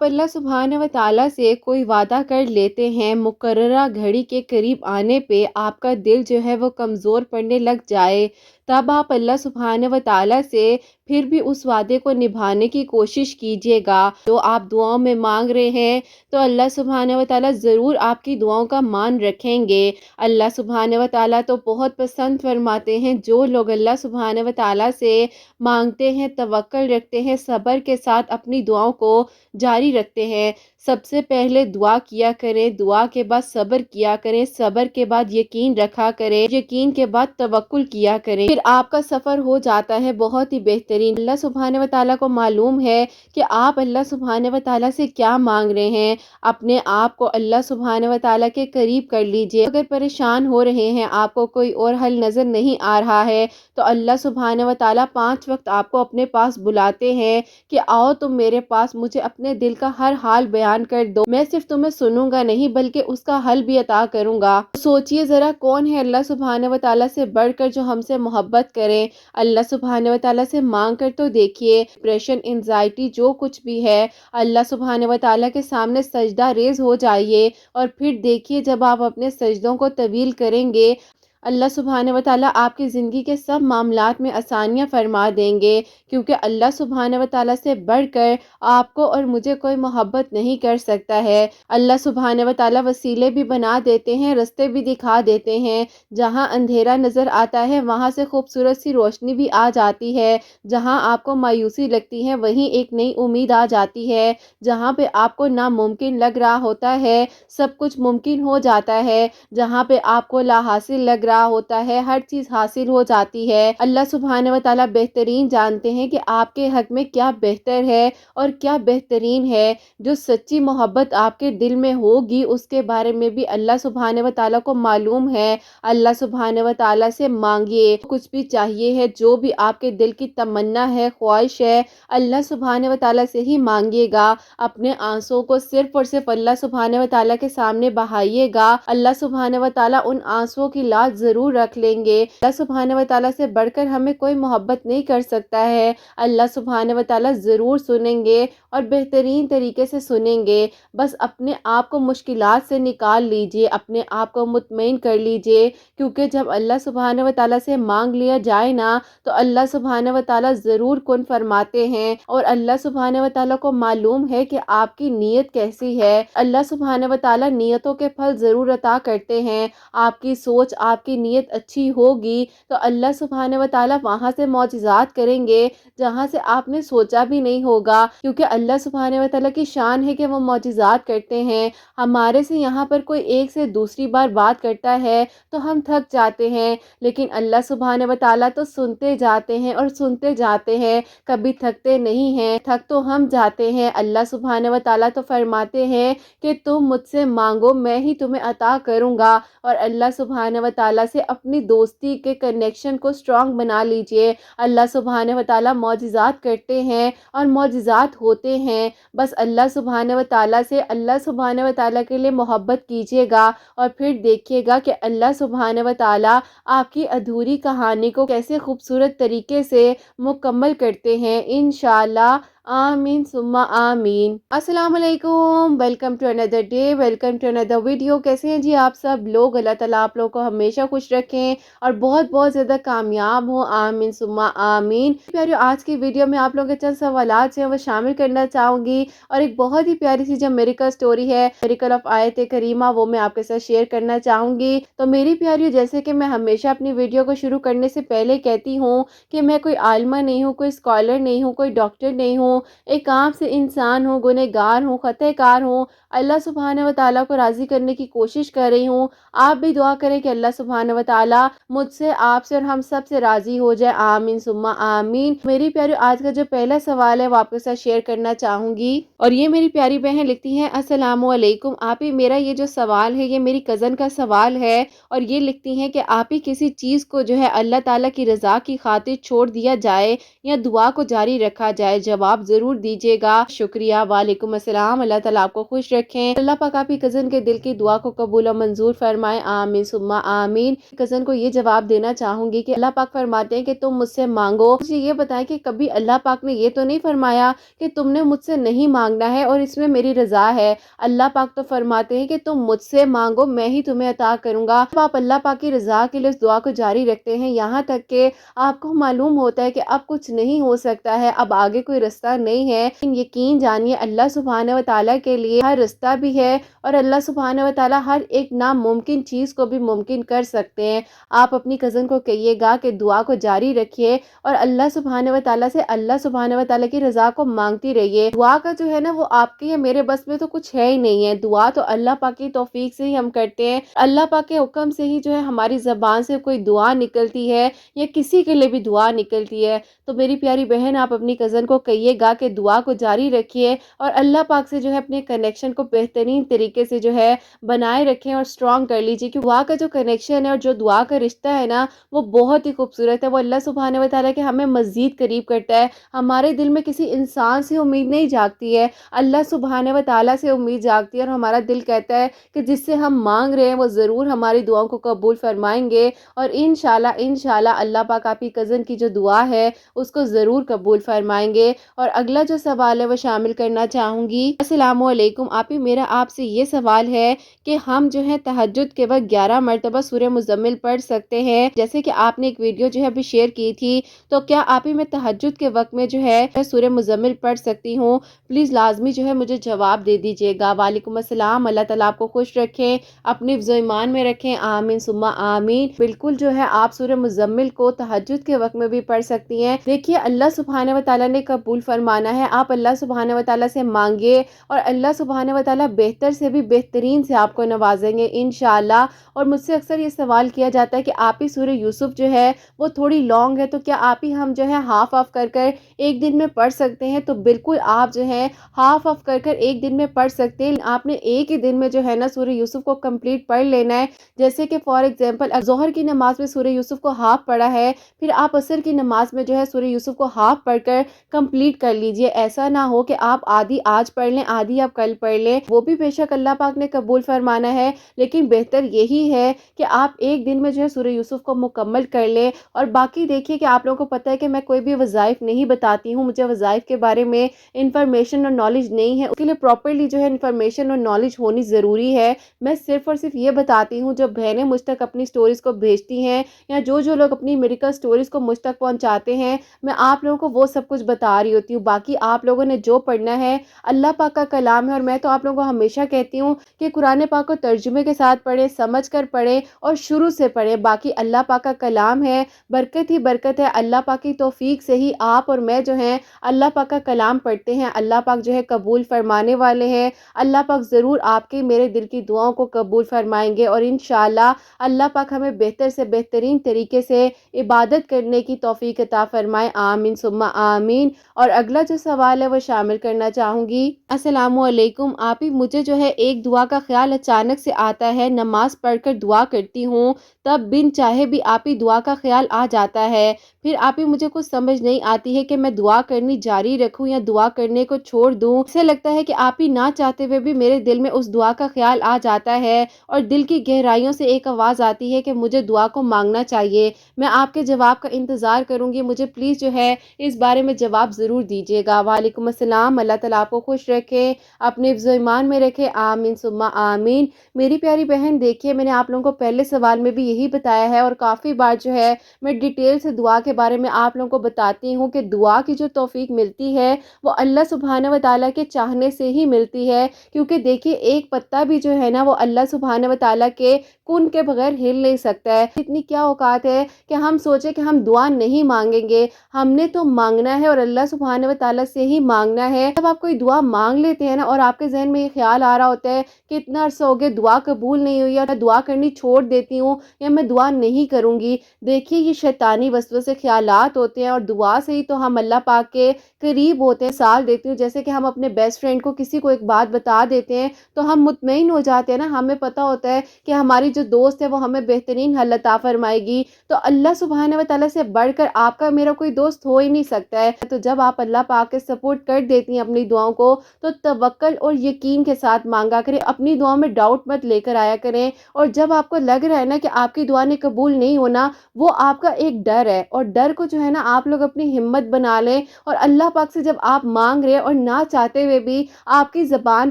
اللہ सुबहान व तआला से कोई वादा कर लेते हैं, मुकर्ररा घड़ी के करीब आने पे आपका दिल जो है वो कमज़ोर पड़ने लग जाए, तब आप अल्लाह सुबहान व तआला से फिर भी उस वादे को निभाने की कोशिश कीजिएगा। जो आप दुआओं में मांग रहे हैं तो अल्लाह सुबहान व तआला ज़रूर आपकी दुआओं का मान रखेंगे। अल्लाह सुबहान व तआला तो बहुत पसंद फरमाते हैं जो लोग अल्लाह सुबहान व तआला से मांगते हैं, तवक्कल रखते हैं, सब्र के साथ अपनी दुआओं को जारी रखते हैं। सबसे पहले दुआ किया करें, दुआ के बाद सब्र किया करें, सब्र के बाद यकीन रखा करें, यकीन के बाद तवक्कुल किया करें, फिर आपका सफ़र हो जाता है बहुत ही बेहतरीन। अल्लाह सुब्हानहू व तआला को मालूम है कि आप अल्लाह सुब्हानहू व तआला से क्या मांग रहे हैं। अपने आप को अल्लाह सुब्हानहू व तआला के करीब कर लीजिए। अगर परेशान हो रहे हैं, आपको कोई और हल नज़र नहीं आ रहा है, तो अल्लाह सुब्हानहू व तआला 5 वक्त आपको अपने पास बुलाते हैं कि आओ तुम मेरे पास, मुझे अपने दिल का हर हाल बयान कर दो, मैं सिर्फ तुम्हें सुनूंगा नहीं बल्कि उसका हल भी अता करूंगा। सोचिए जरा, कौन है अल्लाह सुब्हानहू व तआला से बढ़कर जो हमसे मोहब्बत करे। अल्लाह सुब्हानहू व तआला से मांग कर तो देखिए। डिप्रेशन, एंजाइटी, जो कुछ भी है, अल्लाह सुब्हानहू व तआला के सामने सजदा रेज हो जाइए और फिर देखिए जब आप अपने सजदों को तवील करेंगे, अल्लाह सुब्हानहू व तआला आपकी ज़िंदगी के सब मामलात में आसानियाँ फरमा देंगे, क्योंकि अल्लाह सुब्हानहू व तआला से बढ़कर आपको और मुझे कोई मोहब्बत नहीं कर सकता है। अल्लाह सुब्हानहू व तआला वसीले भी बना देते हैं, रास्ते भी दिखा देते हैं। जहाँ अंधेरा नज़र आता है वहाँ से खूबसूरत सी रोशनी भी आ जाती है। जहाँ आपको मायूसी लगती है वहीं एक नई उम्मीद आ जाती है। जहाँ पे आपको नामुमकिन लग रहा होता है, सब कुछ मुमकिन हो जाता है। जहाँ पे आपको लाहासिल लग रहा होता है, हर चीज हासिल हो जाती है। अल्लाह सुब्हानहू व तआला बेहतरीन जानते हैं कि आपके हक में क्या बेहतर है और क्या बेहतरीन है। जो सच्ची मोहब्बत आपके दिल में होगी उसके बारे में भी अल्लाह सुब्हानहू व तआला को मालूम है। अल्लाह सुब्हानहू व तआला से मांगिए, कुछ भी चाहिए है, जो भी आपके दिल की तमन्ना है, ख्वाहिश है, अल्लाह सुब्हानहू व तआला से ही मांगिएगा। अपने आंसुओं को सिर्फ और सिर्फ अल्लाह सुब्हानहू व तआला के सामने बहाइएगा। अल्लाह सुब्हानहू व तआला उन आंसुओं की लाज जरूर रख लेंगे। अल्लाह सुब्हानहू व तआला से बढ़कर हमें कोई मोहब्बत नहीं कर सकता है। अल्लाह सुब्हानहू व तआला ज़रूर सुनेंगे और बेहतरीन तरीके से सुनेंगे। बस अपने आप को मुश्किलात से निकाल लीजिए, अपने आप को मुतमईन कर लीजिए, क्योंकि जब अल्लाह सुब्हानहू व तआला से मांग लिया जाए ना, तो अल्लाह सुब्हानहू व तआला ज़रूर कुन फरमाते हैं। और अल्लाह सुब्हानहू व तआला को मालूम है कि आपकी नीयत कैसी है। अल्लाह सुब्हानहू व तआला नीयतों के फल ज़रूर अता करते हैं। आपकी सोच, आपकी नीयत अच्छी होगी तो अल्लाह सुब्हानहू व तआला वहाँ से मौजिज़ात करेंगे जहाँ से आपने सोचा भी नहीं होगा, क्योंकि अल्लाह सुब्हानहू व तआला की शान है कि वो मौजिज़ात करते हैं। हमारे से यहाँ पर कोई एक से दूसरी बार बात करता है तो हम थक जाते हैं, लेकिन अल्लाह सुब्हानहू व तआला तो सुनते जाते हैं और सुनते जाते हैं, कभी थकते नहीं हैं। थक तो हम जाते हैं, अल्लाह सुब्हानहू व तआला तो फरमाते हैं कि तुम मुझसे मांगो मैं ही तुम्हें अता करूँगा। और अल्लाह सुब्हानहू व तआला से अपनी दोस्ती के कनेक्शन को स्ट्रॉन्ग बना लीजिए। अल्लाह सुब्हानहू व तआला मौजिज़ात करते हैं और मौजिज़ात होते हैं। बस अल्लाह सुब्हानहू व तआला से, अल्लाह सुब्हानहू व तआला के लिए मोहब्बत कीजिएगा और फिर देखिएगा कि अल्लाह सुब्हानहू व तआला आपकी अधूरी कहानी को कैसे खूबसूरत तरीके से मुकम्मल करते हैं इंशाअल्लाह। आमीन सुम्मा आमीन। अस्सलाम वालेकुम, welcome to another day, welcome to another video. कैसे हैं जी आप सब लोग? अल्लाह ताला आप लोगों को हमेशा खुश रखें और बहुत बहुत ज़्यादा कामयाब हो, आमीन सुम्मा आमीन। प्यारियों, आज की वीडियो में आप लोगों के चंद सवालात हैं वो शामिल करना चाहूँगी और एक बहुत ही प्यारी सी जो मेरिकल स्टोरी है, मेरिकल ऑफ आयत करीमा, वो मैं आपके साथ शेयर करना चाहूँगी। तो मेरी प्यारियों, जैसे कि मैं हमेशा अपनी वीडियो को शुरू करने से पहले कहती हूँ कि मैं कोई आलिमा नहीं हूँ, कोई स्कॉलर नहीं हूँ, कोई डॉक्टर नहीं हूँ, एक आम से इंसान हूँ, गुनहगार हूँ, खतकार हूँ। अल्लाह सुब्हानहू व तआला को राज़ी करने की कोशिश कर रही हूँ। आप भी दुआ करें कि अल्लाह सुब्हानहू व तआला मुझसे, आपसे और हम सब से राज़ी हो जाए, आमीन सुम्मा आमीन। मेरी प्यारी, आज का जो पहला सवाल है वो आपके साथ शेयर करना चाहूँगी और ये मेरी प्यारी बहन लिखती हैं, अस्सलामु अलैकुम आप ही, मेरा ये जो सवाल है ये मेरी कज़न का सवाल है और ये लिखती हैं कि आप ही किसी चीज़ को जो है अल्लाह ताला की रज़ा की खातिर छोड़ दिया जाए या दुआ को जारी रखा जाए। जवाब जवाब ज़रूर दीजिएगा। शुक्रिया। वालेकुम अस्सलाम। अल्लाह ताला आपको खुश रखें। अल्लाह पाक आपकी कज़न के दिल की दुआ को कबूल और मंजूर फरमाए। आमीन सुम्मा आमीन। कज़न को ये जवाब देना चाहूंगी कि अल्लाह पाक फरमाते हैं कि तुम मुझसे मांगो। मुझे ये बताएं कि कभी अल्लाह पाक ने ये तो नहीं फरमाया कि तुमने मुझसे नहीं मांगना है और इसमें मेरी रजा है। अल्लाह पाक तो फरमाते हैं कि तुम मुझसे मांगो, मैं ही तुम्हें अता करूंगा। आप अल्लाह पाक की रजा के लिए उस दुआ को जारी रखते हैं यहाँ तक कि आपको मालूम होता है कि अब कुछ नहीं हो सकता है, अब आगे कोई रास्ता नहीं है। यकीन जानिए अल्लाह सुब्हानहू व तआला के लिए हर रास्ता भी है और अल्लाह सुब्हानहू व तआला हर एक नामुमकिन चीज़ को भी मुमकिन कर सकते हैं। आप अपनी कज़न को कहिएगा कि दुआ को जारी रखिए और अल्लाह सुब्हानहू व तआला से अल्लाह सुब्हानहू व तआला की रजा को मांगती रहिए। दुआ का जो है ना वो आपकी है, मेरे बस में तो कुछ है ही नहीं है। दुआ तो अल्लाह पाक की तौफीक से ही हम करते हैं। अल्लाह पाक के हुक्म से ही जो है हमारी ज़बान से कोई दुआ निकलती है या किसी के लिए भी दुआ निकलती है। तो मेरी प्यारी बहन, आप अपनी कज़न को कहिएगा कि दुआ को जारी रखिए और अल्लाह पाक से जो है अपने कनेक्शन को बेहतरीन तरीके से जो है बनाए रखें और स्ट्रॉन्ग कर लीजिए। क्योंकि दुआ का जो कनेक्शन है और जो दुआ का रिश्ता है ना वो बहुत ही खूबसूरत है। वो अल्लाह सुब्हानहू व तआला के हमें मज़ीद करीब करता है। हमारे दिल में किसी इंसान से उम्मीद नहीं जागती है, अल्लाह सुब्हानहू व तआला से उम्मीद जागती है और हमारा दिल कहता है कि जिससे हम मांग रहे हैं वो ज़रूर हमारी दुआओं को कबूल फरमाएंगे और इंशाल्लाह अल्लाह पाक आपकी कज़न की जो दुआ है उसको ज़रूर कबूल फरमाएंगे। और अगला जो सवाल है वो शामिल करना चाहूँगी। अस्सलामु अलैकुम आपी, मेरा आपसे ये सवाल है कि हम जो है तहज्जुद के वक्त 11 मरतबा सूरह मुज़म्मिल पढ़ सकते हैं, जैसे कि आपने एक वीडियो जो है अभी शेयर की थी, तो क्या आपी मैं तहज्जुद के वक्त में जो है सूरह मुज़म्मिल पढ़ सकती हूँ? प्लीज़ लाजमी जो है मुझे जवाब दे दीजिएगा। वालेकुम अस्सलाम। अल्लाह ताला आपको खुश रखें, अपने हिफ्ज़ ईमान में रखें। आमीन सुम्मा आमीन। बिल्कुल जो है आप सूरह मुज़म्मिल को तहज्जुद के वक्त में भी पढ़ सकती हैं। देखिए अल्लाह सुब्हानहू व तआला ने कबूल फरमाना है, आप अल्लाह सुब्हानहू व तआला से मांगिए और अल्लाह सुब्हानहू व तआला बेहतर से भी बेहतरीन से आपको नवाजेंगे इंशाअल्लाह। और मुझसे अक्सर ये सवाल किया जाता है कि आप ही सूरह यूसुफ जो है वो थोड़ी लॉन्ग है, तो क्या आप ही हम जो है हाफ ऑफ कर कर एक दिन में पढ़ सकते हैं? तो बिल्कुल आप जो है हाफ ऑफ कर कर एक दिन में पढ़ सकते हैं। आपने एक ही दिन में जो है ना सूरह यूसुफ को कंप्लीट पढ़ लेना है। जैसे कि फॉर एग्जांपल ज़ोहर की नमाज में सूरह यूसुफ को हाफ पढ़ा है, फिर आप असर की नमाज में जो है सूरह यूसुफ को हाफ पढ़कर कंप्लीट कर लीजिए। ऐसा ना हो कि आप आधी आज पढ़ लें आधी आप कल पढ़ लें, वो भी बेशक अल्लाह पाक ने कबूल फरमाना है, लेकिन बेहतर यही है कि आप एक दिन में जो है सूरह यूसुफ को मुकम्मल कर लें। और बाकी देखिए कि आप लोगों को पता है कि मैं कोई भी वज़ाइफ नहीं बताती हूँ, मुझे वज़ाइफ के बारे में इंफॉर्मेशन और नॉलेज नहीं है, उसके लिए प्रॉपरली जो है इंफॉर्मेशन और नॉलेज होनी ज़रूरी है। मैं सिर्फ और सिर्फ ये बताती हूँ, जो बहनें मुझ तक अपनी स्टोरीज़ को भेजती हैं या जो लोग अपनी मेडिकल स्टोरीज़ को मुझ तक पहुँचाते हैं, मैं आप लोगों को वो सब कुछ बता रही होती हूँ। बाकी आप लोगों ने जो पढ़ना है अल्लाह पाक का कलाम है और मैं तो आप लोगों को हमेशा कहती हूँ कि कुरान पाक को तर्जुमे के साथ पढ़ें, समझ कर पढ़ें और शुरू से पढ़ें। बाकी अल्लाह पाक का कलाम है, बरकत ही बरकत है। अल्लाह पाक की तौफीक से ही आप और मैं जो है अल्लाह पाक का कलाम पढ़ते हैं। अल्लाह पाक जो है कबूल फरमाने वाले हैं। अल्लाह पाक ज़रूर आपके मेरे दिल की दुआओं को कबूल फरमाएंगे और इंशाअल्लाह अल्लाह पाक हमें बेहतर से बेहतरीन तरीके से इबादत करने की तौफीक अता फरमाए। आमीन सुम्मा आमीन। और अगला जो सवाल है वो शामिल करना चाहूँगी। अस्सलामु अलैकुम आप ही, मुझे जो है एक दुआ का ख्याल अचानक से आता है, नमाज पढ़कर दुआ करती हूँ तब बिन चाहे भी आप ही दुआ का ख्याल आ जाता है। फिर आप ही मुझे कुछ समझ नहीं आती है कि मैं दुआ करनी जारी रखूं या दुआ करने को छोड़ दूं। ऐसे लगता है कि आप ही ना चाहते हुए भी मेरे दिल में उस दुआ का ख्याल आ जाता है और दिल की गहराइयों से एक आवाज़ आती है कि मुझे दुआ को मांगना चाहिए। मैं आपके जवाब का इंतज़ार करूँगी, मुझे प्लीज़ जो है इस बारे में जवाब ज़रूर दीजिएगा। वालेकुम अस्सलाम। अल्लाह ताला आपको खुश रखे, अपने हिफ्ज़ ईमान में रखे। आमीन सुम्मा आमीन। मेरी प्यारी बहन देखिए, मैंने आप लोगों को पहले सवाल में भी यही बताया है और काफ़ी बार जो है मैं डिटेल से दुआ के बारे में आप लोगों को बताती हूँ कि दुआ की जो तौफीक मिलती है वो अल्लाह सुब्हानहू व तआला के चाहने से ही मिलती है। क्योंकि देखिए एक पत्ता भी जो है ना वो अल्लाह सुब्हानहू व तआला के कुन के बगैर हिल नहीं सकता है। इतनी क्या औकात है कि हम सोचे कि हम दुआ नहीं मांगेंगे, हमने तो मांगना है और अल्लाह सुब्हानहू व तआला से ही मांगना है। जब आप कोई दुआ मांग लेते हैं ना और आपके जहन में ये ख्याल आ रहा होता है कि इतना अरसा हो गया दुआ कबूल नहीं हुई और मैं दुआ करनी छोड़ देती हूँ या मैं दुआ नहीं करूँगी, देखिए ये शैतानी वसवसे خیالات ہوتے ہیں اور دعا سے ہی تو ہم اللہ پاک کے قریب ہوتے ہیں۔ مثال دیتی ہوں، جیسے کہ ہم اپنے بیسٹ فرینڈ کو کسی کو ایک بات بتا دیتے ہیں تو ہم مطمئن ہو جاتے ہیں نا، ہمیں پتہ ہوتا ہے کہ ہماری جو دوست ہے وہ ہمیں بہترین حل عطا فرمائے گی۔ تو اللہ سبحانہ و تعالیٰ سے بڑھ کر آپ کا میرا کوئی دوست ہو ہی نہیں سکتا ہے۔ تو جب آپ اللہ پاک کے سپورٹ کر دیتی ہیں اپنی دعاؤں کو، تو توکل اور یقین کے ساتھ مانگا کریں، اپنی دعاؤں میں ڈاؤٹ مت لے کر آیا کریں۔ اور جب آپ کو لگ رہا ہے نا کہ آپ کی دعا نے قبول نہیں ہونا، وہ آپ کا ایک ڈر ہے، اور ڈر کو جو ہے نا آپ لوگ اپنی ہمت بنا لیں، اور اللہ پاک سے جب آپ مانگ رہے ہیں اور نہ چاہتے ہوئے بھی آپ کی زبان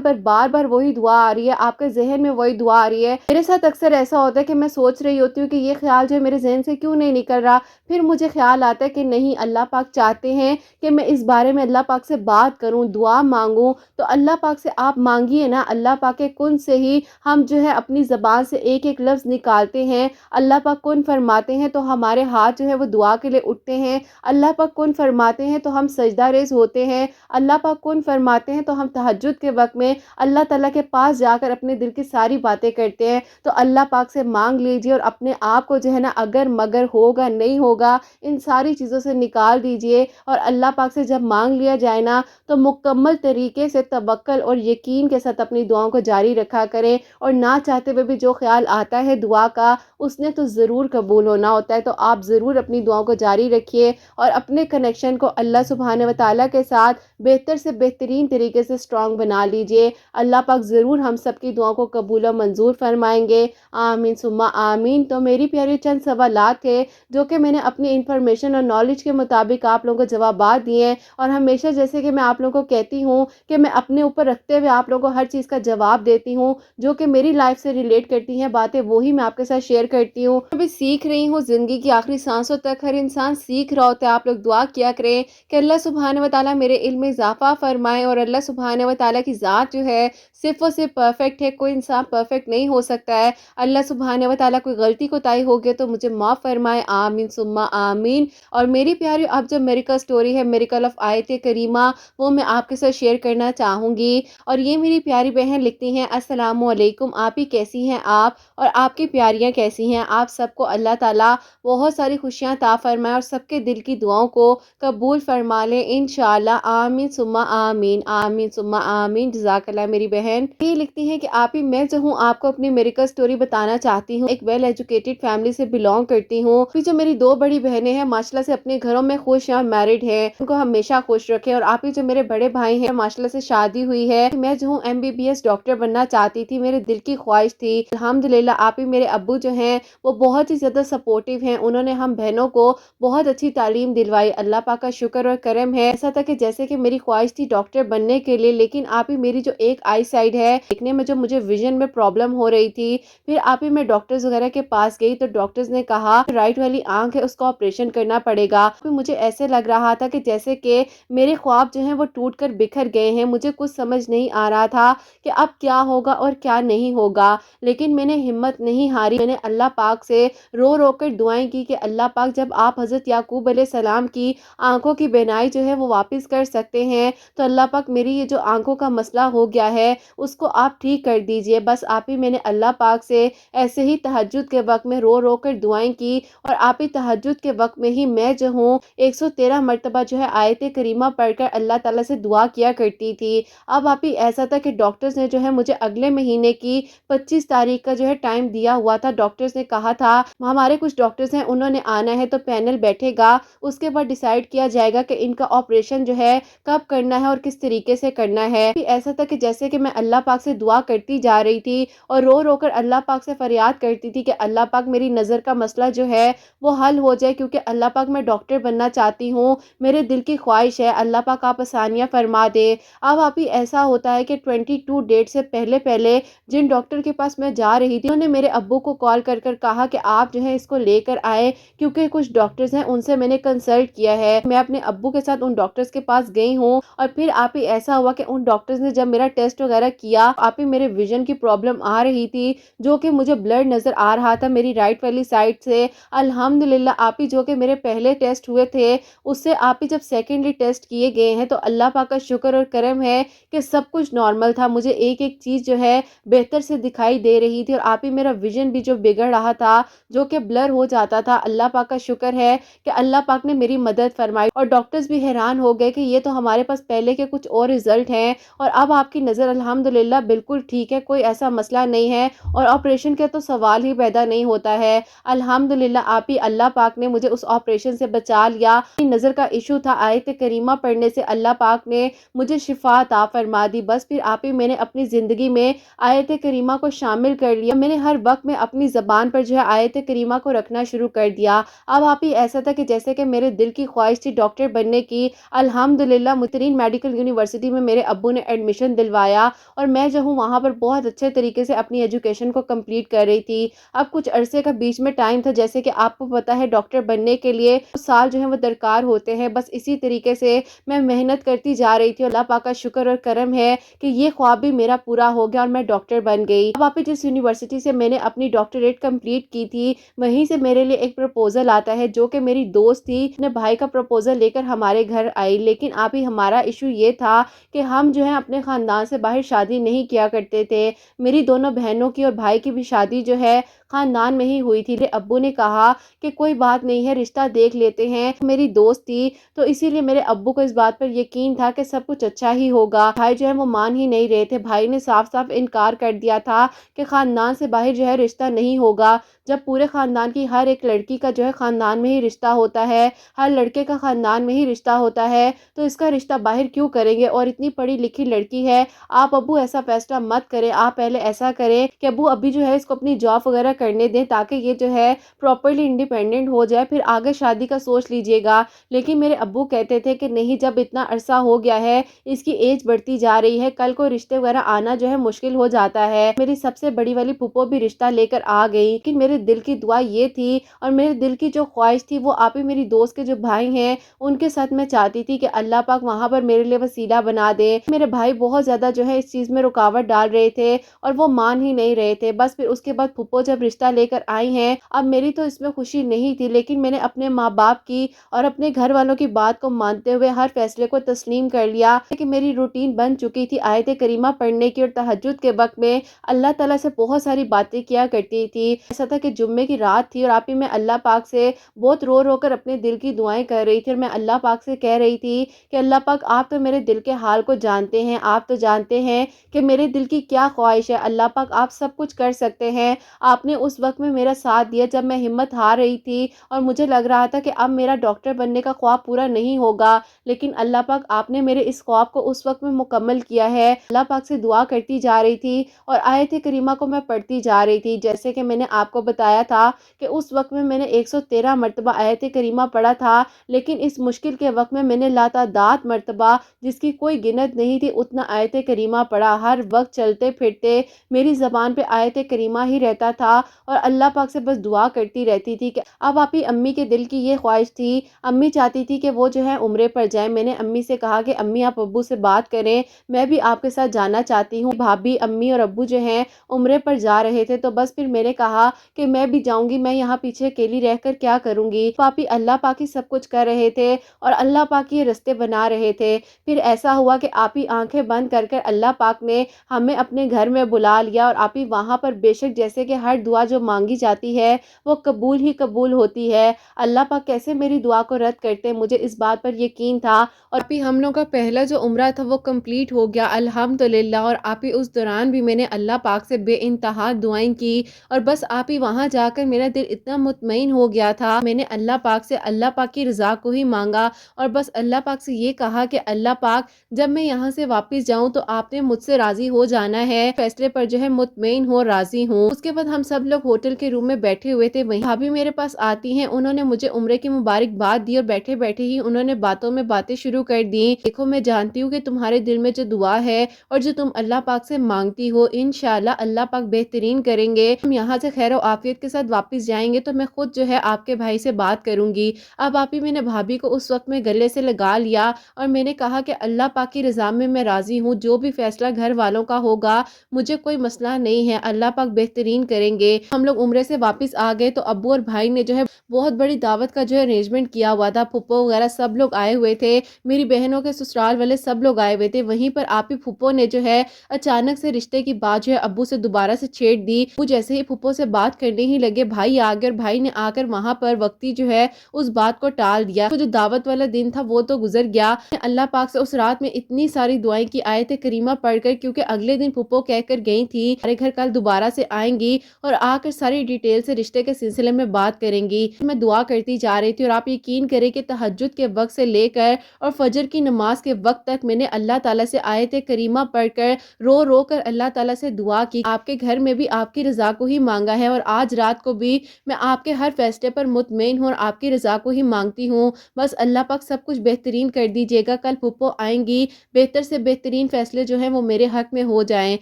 پر بار بار وہی دعا آ رہی ہے، آپ کے ذہن میں وہی دعا آ رہی ہے۔ میرے ساتھ اکثر ایسا ہوتا ہے کہ میں سوچ رہی ہوتی ہوں کہ یہ خیال جو ہے میرے ذہن سے کیوں نہیں نکل رہا، پھر مجھے خیال آتا ہے کہ نہیں، اللہ پاک چاہتے ہیں کہ میں اس بارے میں اللہ پاک سے بات کروں، دعا مانگوں۔ تو اللہ پاک سے آپ مانگیے نا، اللہ پاک کے کن سے ہی ہم جو ہے اپنی زبان سے ایک ایک لفظ نکالتے ہیں۔ اللہ پاک کن فرماتے ہیں تو ہمارے ہاتھ جو ہے وہ دعا کے لیے اٹھتے ہیں۔ اللہ پاک کن فرماتے ہیں تو ہم سجدہ ریز ہوتے ہیں۔ اللہ پاک کن فرماتے ہیں تو ہم تہجد کے وقت میں اللہ تعالیٰ کے پاس جا کر اپنے دل کی ساری باتیں کرتے ہیں۔ تو اللہ پاک سے مانگ لیجئے، اور اپنے آپ کو جو ہے نا اگر مگر ہوگا نہیں ہوگا ان ساری چیزوں سے نکال دیجئے، اور اللہ پاک سے جب مانگ لیا جائے نا تو مکمل طریقے سے توکل اور یقین کے ساتھ اپنی دعاؤں کو جاری رکھا کریں، اور نہ چاہتے ہوئے بھی جو خیال آتا ہے دعا کا اس نے تو ضرور قبول ہونا ہوتا ہے۔ تو آپ ضرور اپنی دعاؤں کو جاری رکھیے، اور اپنے کنیکشن کو اللہ سبحانہ و تعالیٰ کے ساتھ بہتر سے بہترین طریقے سے اسٹرانگ بنا لیجئے۔ اللہ پاک ضرور ہم سب کی دعاؤں کو قبول و منظور فرمائیں گے، آمین ثم آمین۔ تو میری پیاری چند سوالات تھے جو کہ میں نے اپنی انفارمیشن اور نالج کے مطابق آپ لوگوں کو جوابات دیے ہیں، اور ہمیشہ جیسے کہ میں آپ لوگوں کو کہتی ہوں کہ میں اپنے اوپر رکھتے ہوئے آپ لوگوں کو ہر چیز کا جواب دیتی ہوں، جو کہ میری لائف سے ریلیٹ کرتی ہیں باتیں، وہی میں آپ کے ساتھ شیئر کرتی ہوں۔ ابھی سیکھ رہی ہوں، زندگی کی آخری سانسوں تک ہر انسان سیکھ رہا ہوتا ہے۔ آپ لوگ دعا کیا کریں کہ اللہ سبحانہ و تعالیٰ میرے علم میں اضافہ فرمائے، اور اللہ سبحانہ و تعالیٰ کی ذات جو ہے صرف و صرف پرفیکٹ ہے، کوئی انسان پرفیکٹ نہیں ہو سکتا ہے۔ اللہ سبحانہ و تعالیٰ کوئی غلطی کوتاہی ہو گئی تو مجھے معاف فرمائے، آمین ثم آمین۔ اور میری پیاری اب جو میریکل سٹوری ہے، میریکل آف آیت کریمہ، وہ میں آپ کے ساتھ شیئر کرنا چاہوں گی۔ اور یہ میری پیاری بہن لکھتی ہیں، السلام علیکم آپی، کیسی ہیں آپ، اور آپ کی پیاریاں کیسی ہیں؟ آپ سب کو اللہ تعالیٰ بہت ساری خوشیاں عطا فرمائے، اور سب کے دل کی دعاؤں کو قبول فرما لیں انشاءاللہ، آمین ثم آمین، آمین ثم آمین، جزاک اللہ میری بہن۔ یہ لکھتی ہیں کہ آپی میں جو ہوں آپ کو اپنی میریکل سٹوری بتانا چاہتی ہوں۔ ایک ویل ایجوکیٹڈ فیملی سے بلونگ کرتی ہوں۔ جو میری دو بڑی بہنیں ہیں ماشاءاللہ سے اپنے گھروں میں خوش ہیں اور میرڈ ہیں، ان کو ہمیشہ خوش رکھے۔ اور آپی جو میرے بڑے بھائی ہیں ماشاءاللہ سے شادی ہوئی ہے۔ میں جو ہوں MBBS ڈاکٹر بننا چاہتی تھی، میرے دل کی خواہش تھی۔ الحمدللہ آپی میرے ابو جو ہیں وہ بہت ہی زیادہ سپورٹیو ہیں، انہوں نے ہم بہنوں کو بہت اچھی تعلیم دلوائی، اللہ پاک کا شکر اور کرم ہے۔ ایسا تھا کہ جیسے کہ میری خواہش تھی ڈاکٹر بننے کے لیے، لیکن آپی میری جو ایک آئی سائڈ ہے دیکھنے میں جو مجھے ویژن میں پرابلم ہو رہی تھی، پھر آپی میں ڈاکٹرز وغیرہ کے پاس گئی تو ڈاکٹرز نے کہا رائٹ والی آنکھ ہے اس کو آپریشن کرنا پڑے گا۔ پھر مجھے ایسے لگ رہا تھا کہ جیسے کہ میرے خواب جو ہیں وہ ٹوٹ کر بکھر گئے ہیں، مجھے کچھ سمجھ نہیں آ رہا تھا کہ اب کیا ہوگا اور کیا نہیں ہوگا، لیکن میں نے ہمت نہیں ہاری۔ میں نے اللہ پاک سے رو رو کر دعائیں کی کہ اللہ پاک جب آپ حضرت یعقوب علیہ السلام کی آنکھوں کی بینائی جو ہے وہ واپس کر سکتے ہیں تو اللہ پاک میری یہ جو آنکھوں کا مسئلہ ہو گیا ہے اس کو آپ ٹھیک کر دیجئے۔ بس آپ ہی میں نے اللہ پاک سے ایسے ہی تہجد کے وقت میں رو رو کر دعائیں کی، اور آپ ہی تہجد کے وقت میں ہی میں جو ہوں 113 مرتبہ جو ہے آیت کریمہ پڑھ کر اللہ تعالیٰ سے دعا کیا کرتی تھی۔ اب آپ ہی ایسا تھا کہ ڈاکٹرز نے جو ہے مجھے اگلے مہینے کی 25 تاریخ کا جو ہے ٹائم دیا ہوا تھا۔ ڈاکٹرز نے کہا تھا ہمارے کچھ ڈاکٹرز ہیں انہوں نے آنا ہے، تو پینل بیٹھے گا، اس کے بعد ڈیسائیڈ کیا جائے گا کہ ان کا آپریشن جو ہے کب کرنا ہے اور کس طریقے سے کرنا ہے۔ ایسا تھا کہ جیسے کہ میں اللہ پاک سے دعا کرتی جا رہی تھی اور رو رو کر اللہ پاک سے فریاد کرتی تھی کہ اللہ پاک میری نظر کا مسئلہ جو ہے وہ حل ہو جائے، کیونکہ اللہ پاک میں ڈاکٹر بننا چاہتی ہوں، میرے دل کی خواہش ہے، اللہ پاک آپ آسانیاں فرما دے۔ اب آپ ہی ایسا ہوتا ہے کہ 22 ڈیٹ سے پہلے جن ڈاکٹر کے پاس میں جا رہی تھی انہوں نے میرے ابو کو کال کر کہا کہ آپ جو ہے اس کو لے کر آئے، کیونکہ کچھ ڈاکٹرز ہیں ان سے میں نے کنسلٹ کیا ہے۔ میں اپنے ابو کے ساتھ ان ڈاکٹرز کے پاس گئی ہوں، اور پھر آپ ہی ایسا ہوا کہ ان ڈاکٹرز نے جب میرا ٹیسٹ وغیرہ کیا، آپ ہی میرے ویژن کی پرابلم آ رہی تھی، جو کہ مجھے بلر نظر آ رہا تھا میری رائٹ والی سائڈ سے۔ الحمدللہ آپ ہی جو کہ میرے پہلے ٹیسٹ ہوئے تھے اس سے آپ ہی جب سیکنڈلی ٹیسٹ کیے گئے ہیں تو اللہ پاک کا شکر اور کرم ہے کہ سب کچھ نارمل تھا، مجھے ایک ایک چیز جو ہے بہتر سے دکھائی دے رہی تھی، اور آپ ہی میرا ویژن بھی جو بگڑ رہا تھا جو کہ بلر ہو جاتا تھا، اللہ پاک کا شکر ہے کہ اللہ پاک نے میری مدد فرمائی، اور ڈاکٹرز بھی حیران ہو گئے کہ یہ تو ہمارے پاس پہلے کے کچھ اور رزلٹ ہیں، اور اب آپ کی نظر الحمدللہ بالکل ٹھیک ہے، کوئی ایسا مسئلہ نہیں ہے، اور آپریشن کا تو سوال ہی پیدا نہیں ہوتا ہے۔ الحمدللہ آپ ہی اللہ پاک نے مجھے اس آپریشن سے بچا لیا۔ نظر کا ایشو تھا، آیت کریمہ پڑھنے سے اللہ پاک نے مجھے شفا عطا فرما دی۔ بس پھر آپ ہی میں نے اپنی زندگی میں آیت کریمہ کو شامل کر لیا، میں نے ہر وقت میں اپنی زبان پر جو ہے آیت کریمہ کو رکھنا شروع کر دیا۔ اب آپ ہی ایسا تھا کہ جیسے کہ میرے دل کی خواہش تھی ڈاکٹر بننے کی، الحمدللہ مترین میڈیکل یونیورسٹی میں میرے ابو نے ایڈمیشن دلوایا، اور میں جو ہوں وہاں پر بہت اچھے طریقے سے اپنی ایجوکیشن کو کمپلیٹ کر رہی تھی۔ اب کچھ عرصے کا بیچ میں ٹائم تھا، جیسے کہ آپ کو پتہ ہے ڈاکٹر بننے کے لیے سال جو ہے وہ درکار ہوتے ہیں، بس اسی طریقے سے میں محنت کرتی جا رہی تھی، اللہ پاک کا شکر اور کرم ہے کہ یہ خواب بھی میرا پورا ہو گیا اور میں ڈاکٹر بن گئی۔ اب آپ جس یونیورسٹی سے میں نے اپنی ڈاکٹریٹ کمپلیٹ کی تھی، وہیں سے میرے لیے ایک پروپوزل آتا ہے، جو کہ میری دوست تھی، اپنے بھائی کا پروپوزل لے کر ہمارے گھر آئی، لیکن آپ ہی ہمارا ایشو یہ تھا کہ ہم جو ہے اپنے خاندان سے باہر شادی نہیں کیا کرتے تھے۔ میری دونوں بہنوں کی اور بھائی کی بھی شادی جو ہے خاندان میں ہی ہوئی تھی۔ میرے ابو نے کہا کہ کوئی بات نہیں ہے، رشتہ دیکھ لیتے ہیں، میری دوست تھی تو اسی لیے میرے ابو کو اس بات پر یقین تھا کہ سب کچھ اچھا ہی ہوگا۔ بھائی جو ہے وہ مان ہی نہیں رہے تھے، بھائی نے صاف صاف انکار کر دیا تھا کہ خاندان سے باہر جو ہے رشتہ نہیں ہوگا۔ جب پورے خاندان کی ہر ایک لڑکی کا جو ہے خاندان میں ہی رشتہ ہوتا ہے، ہر لڑکے کا خاندان میں ہی رشتہ ہوتا ہے، تو اس کا رشتہ باہر کیوں کریں گے؟ اور اتنی پڑھی لکھی لڑکی ہے، آپ ابو ایسا فیصلہ مت کریں، آپ پہلے ایسا کریں کہ ابو ابھی جو ہے اس کو اپنی جاب وغیرہ کرنے دیں تاکہ یہ جو ہے پراپرلی انڈیپینڈنٹ ہو جائے، پھر آگے شادی کا سوچ لیجئے گا۔ لیکن میرے ابو کہتے تھے کہ نہیں، جب اتنا عرصہ ہو گیا ہے، اس کی ایج بڑھتی جا رہی ہے، کل کو رشتے وغیرہ آنا جو ہے مشکل ہو جاتا ہے۔ میری سب سے بڑی والی پھپھو بھی رشتہ لے کر آ گئی، لیکن میرے دل کی دعا یہ تھی اور میرے دل کی جو خواہش تھی وہ آپ ہی میری دوست کے جو بھائی ہیں ان کے ساتھ میں چاہتی تھی کہ اللہ پاک وہاں پر میرے لیے وسیلہ بنا دے۔ میرے بھائی بہت زیادہ جو ہے اس چیز میں رکاوٹ ڈال رہے تھے اور وہ مان ہی نہیں رہے تھے۔ بس پھر اس کے بعد پھپھو جب رشتہ لے کر آئی ہیں، اب میری تو اس میں خوشی نہیں تھی، لیکن میں نے اپنے ماں باپ کی اور اپنے گھر والوں کی بات کو مانتے ہوئے ہر فیصلے کو تسلیم کر لیا کہ میری روٹین بن چکی تھی آیت کریمہ پڑھنے کی، اور تہجد کے وقت میں اللہ تعالیٰ سے بہت ساری باتیں کیا کرتی تھی۔ ایسا تھا کہ جمعے کی رات تھی اور آپ ہی میں اللہ پاک سے بہت رو رو کر اپنے دل کی دعائیں کر رہی تھی، اور میں اللہ پاک سے کہہ رہی تھی کہ اللہ پاک آپ تو میرے دل کے حال کو جانتے ہیں، آپ تو جانتے ہیں کہ میرے دل کی کیا خواہش ہے، اللہ پاک آپ سب کچھ کر سکتے ہیں۔ آپ نے اس وقت میں میرا ساتھ دیا جب میں ہمت ہار رہی تھی اور مجھے لگ رہا تھا کہ اب میرا ڈاکٹر بننے کا خواب پورا نہیں ہوگا، لیکن اللہ پاک آپ نے میرے اس خواب کو اس وقت میں مکمل کیا ہے۔ اللہ پاک سے دعا کرتی جا رہی تھی اور آیت کریمہ کو میں پڑھتی جا رہی تھی، جیسے کہ میں نے آپ کو بتایا تھا کہ اس وقت میں نے 113 مرتبہ آیت کریمہ پڑھا تھا، لیکن اس مشکل کے وقت میں نے لاتعداد مرتبہ، جس کی کوئی گنت نہیں تھی، اتنا آیت کریمہ پڑھا۔ ہر وقت چلتے پھرتے میری زبان پہ آیت کریمہ ہی رہتا تھا اور اللہ پاک سے بس دعا کرتی رہتی تھی کہ اب آپ ہی امی کے دل کی یہ خواہش تھی، امی چاہتی تھی کہ وہ جو ہے عمرے پر جائیں۔ میں نے امی سے کہا کہ امی آپ ابو سے بات کریں، میں بھی آپ کے ساتھ جانا چاہتی ہوں۔ بھابھی، امی اور ابو جو ہیں عمرے پر جا رہے تھے، تو بس پھر میں نے کہا کہ میں بھی جاؤں گی، میں یہاں پیچھے اکیلی رہ کر کیا کروں گی؟ پاپی اللہ پاک ہی سب کچھ کر رہے تھے اور اللہ پاک یہ رستے بنا رہے تھے۔ پھر ایسا ہوا کہ آپ ہی آنکھیں بند کر کر اللہ پاک نے ہمیں اپنے گھر میں بلا لیا، اور آپ ہی وہاں پر بے شک جیسے کہ ہر دعا جو مانگی جاتی ہے وہ قبول ہی قبول ہوتی ہے۔ اللہ پاک کیسے میری دعا کو رد کرتے، مجھے اس بات پر یقین تھا، اور پھر ہم لوگ کا پہلا جو عمرہ تھا وہ کمپلیٹ ہو گیا الحمدللہ۔ اور آپ ہی اس دوران بھی میں نے اللہ پاک سے بے انتہا دعائیں کی، اور بس آپ ہی وہاں جا کر میرا دل اتنا مطمئن ہو گیا تھا، میں نے اللہ پاک سے اللہ پاک کی رضا کو ہی مانگا، اور بس اللہ پاک سے یہ کہا کہ اللہ پاک جب میں یہاں سے واپس جاؤں تو آپ نے مجھ سے راضی ہو جانا ہے، فیصلے پر جو ہے مطمئن ہو، راضی ہوں۔ اس کے بعد ہم سب لوگ ہوٹل کے روم میں بیٹھے ہوئے تھے، وہیں بھابھی میرے پاس آتی ہیں، انہوں نے مجھے عمرے کی مبارکباد دی، اور بیٹھے بیٹھے ہی انہوں نے باتوں میں باتیں شروع کر دی۔ دیکھو میں جانتی ہوں کہ تمہارے دل میں جو دعا ہے اور جو تم اللہ پاک سے مانگتی ہو، انشاءاللہ اللہ پاک بہترین کریں گے۔ ہم یہاں سے خیر و عافیت کے ساتھ واپس جائیں گے تو میں خود جو ہے آپ کے بھائی سے بات کروں گی۔ اب آپ ہی میں نے بھابھی کو اس وقت میں گلے سے لگا لیا اور میں نے کہا کہ اللہ پاک کی رضا میں راضی ہوں، جو بھی فیصلہ گھر والوں کا ہوگا مجھے کوئی مسئلہ نہیں ہے، اللہ پاک بہترین کریں گے۔ हम लोग उम्रे से वापस आ गए तो अब्बू और भाई ने जो है बहुत बड़ी दावत का जो है अरेंजमेंट किया हुआ था। फुप्पो वगैरह सब लोग आए हुए थे, मेरी बहनों के ससुराल वाले सब लोग आए हुए थे। वहीं पर आप ही फुप्पो ने जो है अचानक से रिश्ते की बात जो है अब्बू से दोबारा से छेड़ दी। वो जैसे ही फुप्पो से बात करने ही लगे, भाई आ गए और भाई ने आकर वहां पर वक्ती जो है उस बात को टाल दिया। तो जो दावत वाला दिन था वो तो गुजर गया। अल्लाह पाक से उस रात में इतनी सारी दुआएं की आयत करीमा पढ़कर, क्योंकि अगले दिन फुप्पो कहकर गई थी हमारे घर कल दोबारा से आएंगी और आकर सारी डिटेल से रिश्ते के सिलसिले में बात करेंगी। मैं दुआ करती जा रही थी और आप यकीन करें कि तहज्जुद के वक्त से लेकर और फजर की नमाज के वक्त तक मैंने अल्लाह ताला से आयत करीमा पढ़कर रो रो कर अल्लाह ताला से दुआ की। आपके घर में भी आपकी रजा को ही मांगा है और आज रात को भी मैं आपके हर फैसले पर मुतमईन हूँ और आपकी रजा को ही मांगती हूँ। बस अल्लाह पाक सब कुछ बेहतरीन कर दीजिएगा। कल फुप्पो आएंगी, बेहतर से बेहतरीन फैसले जो है वो मेरे हक में हो जाएं।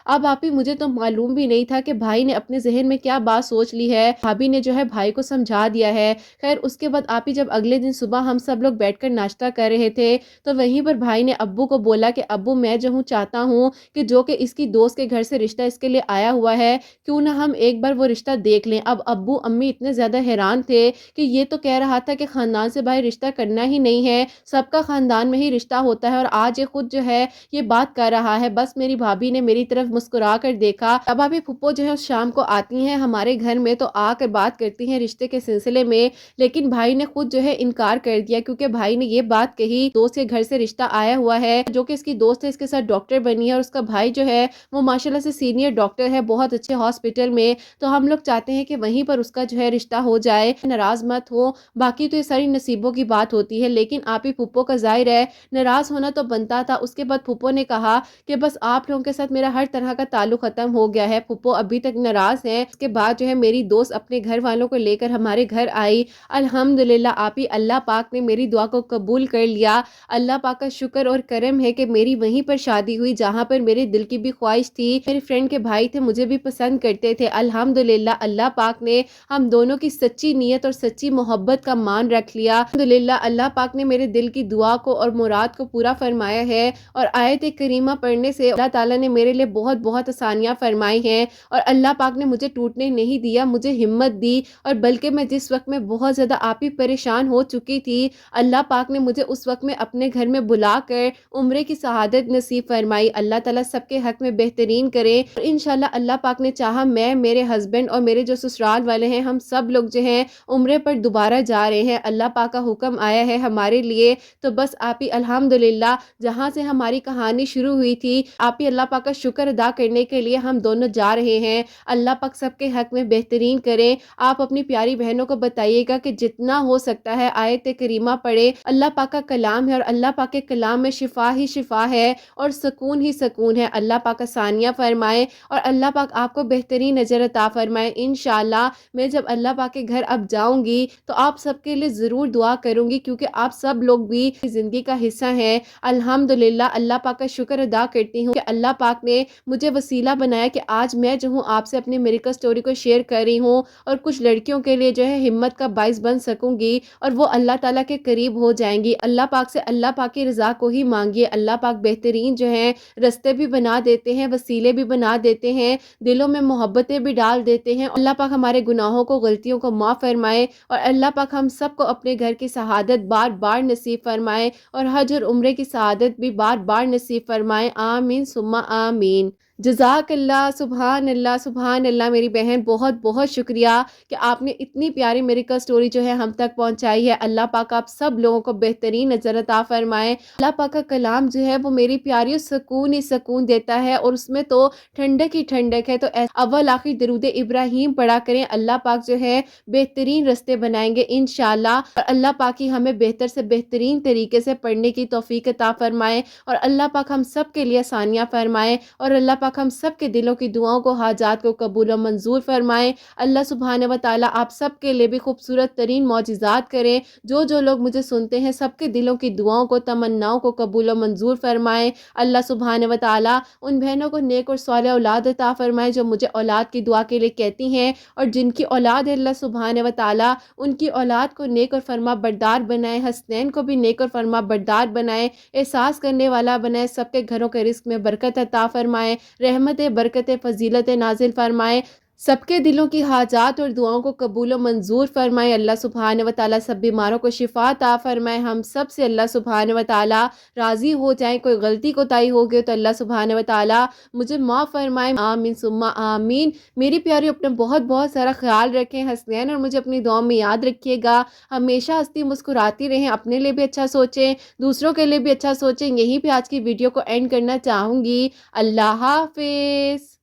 अब आप ही मुझे तो मालूम भी नहीं था कि भाई ने अपने जहन में क्या बात सोच ली है। भाभी ने जो है भाई को समझा दिया है। खैर उसके बाद आप ही जब अगले दिन सुबह हम सब लोग बैठकर नाश्ता कर रहे थे तो वहीं पर भाई ने अब्बू को बोला कि अब्बू मैं जो हूँ चाहता हूँ कि जो कि इसकी दोस्त के घर से रिश्ता इसके लिए आया हुआ है, क्यों ना हम एक बार वो रिश्ता देख लें। अब अब्बू अम्मी इतने ज्यादा हैरान थे कि ये तो कह रहा था कि खानदान से भाई रिश्ता करना ही नहीं है, सबका खानदान में ही रिश्ता होता है, और आज ये खुद जो है ये बात कर रहा है। बस मेरी भाभी ने मेरी तरफ मुस्कुरा कर देखा। अब अभी फुप्पो जो है उस शाम को आती हैं हमारे घर में तो आकर बात करती हैं रिश्ते के सिलसिले में, लेकिन भाई ने खुद जो है इनकार कर दिया, क्योंकि भाई ने ये बात कही दोस्त के घर से रिश्ता आया हुआ है, जो कि इसकी दोस्त है, इसके साथ डॉक्टर बनी है और उसका भाई जो है वो माशाल्लाह से सीनियर डॉक्टर है बहुत अच्छे हॉस्पिटल में। तो हम लोग चाहते हैं कि वहीं पर उसका जो है रिश्ता हो जाए, नाराज मत हो, बाकी तो ये सारी नसीबों की बात होती है। लेकिन आप ही फुप्पो का जाहिर है नाराज होना तो बनता था। उसके बाद फुप्पो ने कहा कि बस आप लोगों के साथ मेरा हर तरह का ताल्लुक खत्म हो गया है। फुप्पो अभी तक नाराज है। उसके बाद जो है मेरी दोस्त अपने घर वालों को लेकर हमारे घर आई। अल्हम्दुलिल्लाह आप ही अल्लाह पाक ने मेरी दुआ को कबूल कर लिया। अल्लाह पाक का शुक्र और करम है कि मेरी वहीं पर शादी हुई जहाँ पर मेरे दिल की भी ख्वाहिश थी। मेरे फ्रेंड के भाई थे, मुझे भी पसंद करते थे। अल्हम्दुलिल्लाह अल्लाह पाक ने हम दोनों की सच्ची नीयत और सच्ची मोहब्बत का मान रख लिया। अल्हम्दुलिल्लाह अल्लाह पाक ने मेरे दिल की दुआ को और मुराद को पूरा फरमाया है और आयत करीमा पढ़ने से अल्लाह ताला ने मेरे लिए बहुत बहुत आसानियाँ फरमाई हैं और अल्लाह पाक ने मुझे टूटने नहीं दिया, मुझे हिम्मत दी। और बल्कि मैं जिस वक्त में बहुत ज़्यादा आप ही परेशान हो चुकी थी, अल्लाह पाक ने मुझे उस वक्त में अपने घर में बुलाकर उम्रे की शहादत नसीब फरमाई। अल्लाह ताला सबके हक में बेहतरीन करे और इंशाल्लाह अल्लाह पाक ने चाहा मैं, मेरे हस्बैंड और मेरे जो ससुराल वाले हैं, हम सब लोग जो हैं उम्रे पर दोबारा जा रहे हैं। अल्लाह पाक का हुक्म आया है हमारे लिए। तो बस आप ही अल्हम्दुलिल्लाह जहाँ से हमारी कहानी शुरू हुई थी, आप ही अल्लाह पाक का शुक्र अदा करने के लिए हम दोनों जा रहे हैं। अल्लाह पाक सबके हक में बेहतरीन करें। आप अपनी प्यारी बहनों को बताइएगा कि जितना हो सकता है आयत करीमा पढ़े। अल्लाह पाक का कलाम है और अल्लाह पाक के कलाम में शिफा ही शिफा है और सुकून ही सुकून है। अल्लाह पाक आसानियाँ फरमाए और अल्लाह पाक आपको बेहतरीन अजर अता फरमाए। इंशाल्लाह मैं जब अल्लाह पाक के घर अब जाऊंगी तो आप सबके लिए ज़रूर दुआ करूंगी, क्योंकि आप सब लोग भी ज़िंदगी का हिस्सा हैं। अल्हम्दुलिल्लाह अल्लाह पाक का शुक्र अदा करती हूँ कि अल्लाह पाक ने मुझे वसीला बनाया कि आज मैं जो हूँ आपसे अपनी मिरेकल स्टोरी को शेयर कर रही हूँ और कुछ लड़कियों के लिए जो है हिम्मत का बाइस बन सकूंगी और वो अल्लाह ताला के करीब हो जाएंगी। अल्लाह पाक से अल्लाह पाक की रज़ा को ही मांगिए। अल्लाह पाक बेहतरीन जो है रास्ते भी बना देते हैं, वसीले भी बना देते हैं, दिलों में मोहब्बतें भी डाल देते हैं। अल्लाह पाक हमारे गुनाहों को, गलतियों को माफ़ फरमाए और अल्लाह पाक हम सबको अपने घर की शहादत बार बार नसीब फरमाए और हज और उम्रे की शहादत भी बार बार नसीब फरमाए। आमीन सुम्मा आमीन। जज़ाकल्लाह। सुभान अल्लाह सुभान अल्लाह। मेरी बहन बहुत बहुत शुक्रिया कि आपने इतनी प्यारी मिरेकल स्टोरी जो है हम तक पहुंचाई है। अल्लाह पाक आप सब लोगों को बेहतरीन नज़र अता फरमाए। अल्लाह पाक का कलाम जो है वो मेरी प्यारी सुकून ही सुकून देता है और उसमें तो ठंडक ही ठंडक है। तो अव्वल आखिर दरूद इब्राहीम पढ़ा करें। अल्लाह पाक जो है बेहतरीन रास्ते बनाएंगे इंशाल्लाह। और अल्लाह पाक ही हमें बेहतर से बेहतरीन तरीके से पढ़ने की तौफीक अता फरमाए और अल्लाह पाक हम सब के लिए आसानियाँ फरमाए और अल्लाह पाक हम सब के दिलों की दुआओं को, हाजात को कबूल और मंजूर फरमाए। अल्लाह सुब्हान व तआला आप सब के लिए भी खूबसूरत तरीन मौजिज़ात करें। जो जो लोग मुझे सुनते हैं सबके दिलों की दुआओं को, तमन्नाओं को कबूल और मंजूर फरमाए। अल्लाह सुब्हान व तआला उन बहनों को नेक और सालेह औलाद अता फरमाए जो मुझे औलाद की दुआ के लिए कहती हैं और जिनकी औलाद है अल्लाह सुब्हान व तआला उनकी औलाद को नेक और फरमा बरदार बनाए, हसनैन को भी नेक और फरमा बरदार बनाए, एहसास करने वाला बनाए, सबके घरों के रिस्क में बरकत अता फरमाए, रहमत बरकत फजीलत नाजिल फरमाए। سب کے دلوں کی حاجات اور دعاؤں کو قبول و منظور فرمائے۔ اللہ سبحانہ و تعالیٰ سب بیماروں کو شفا عطا فرمائے۔ ہم سب سے اللہ سبحانہ و تعالیٰ راضی ہو جائیں۔ کوئی غلطی کوتاہی ہو گئی تو اللہ سبحانہ و تعالیٰ مجھے معاف فرمائے، آمین ثم آمین۔ میری پیاری اپنا بہت بہت سارا خیال رکھیں حسنین، اور مجھے اپنی دعاؤں میں یاد رکھیے گا۔ ہمیشہ ہنستی مسکراتی رہیں، اپنے لیے بھی اچھا سوچیں، دوسروں کے لیے بھی اچھا سوچیں۔ یہیں پہ آج کی ویڈیو کو اینڈ کرنا چاہوں گی۔ اللہ حافظ۔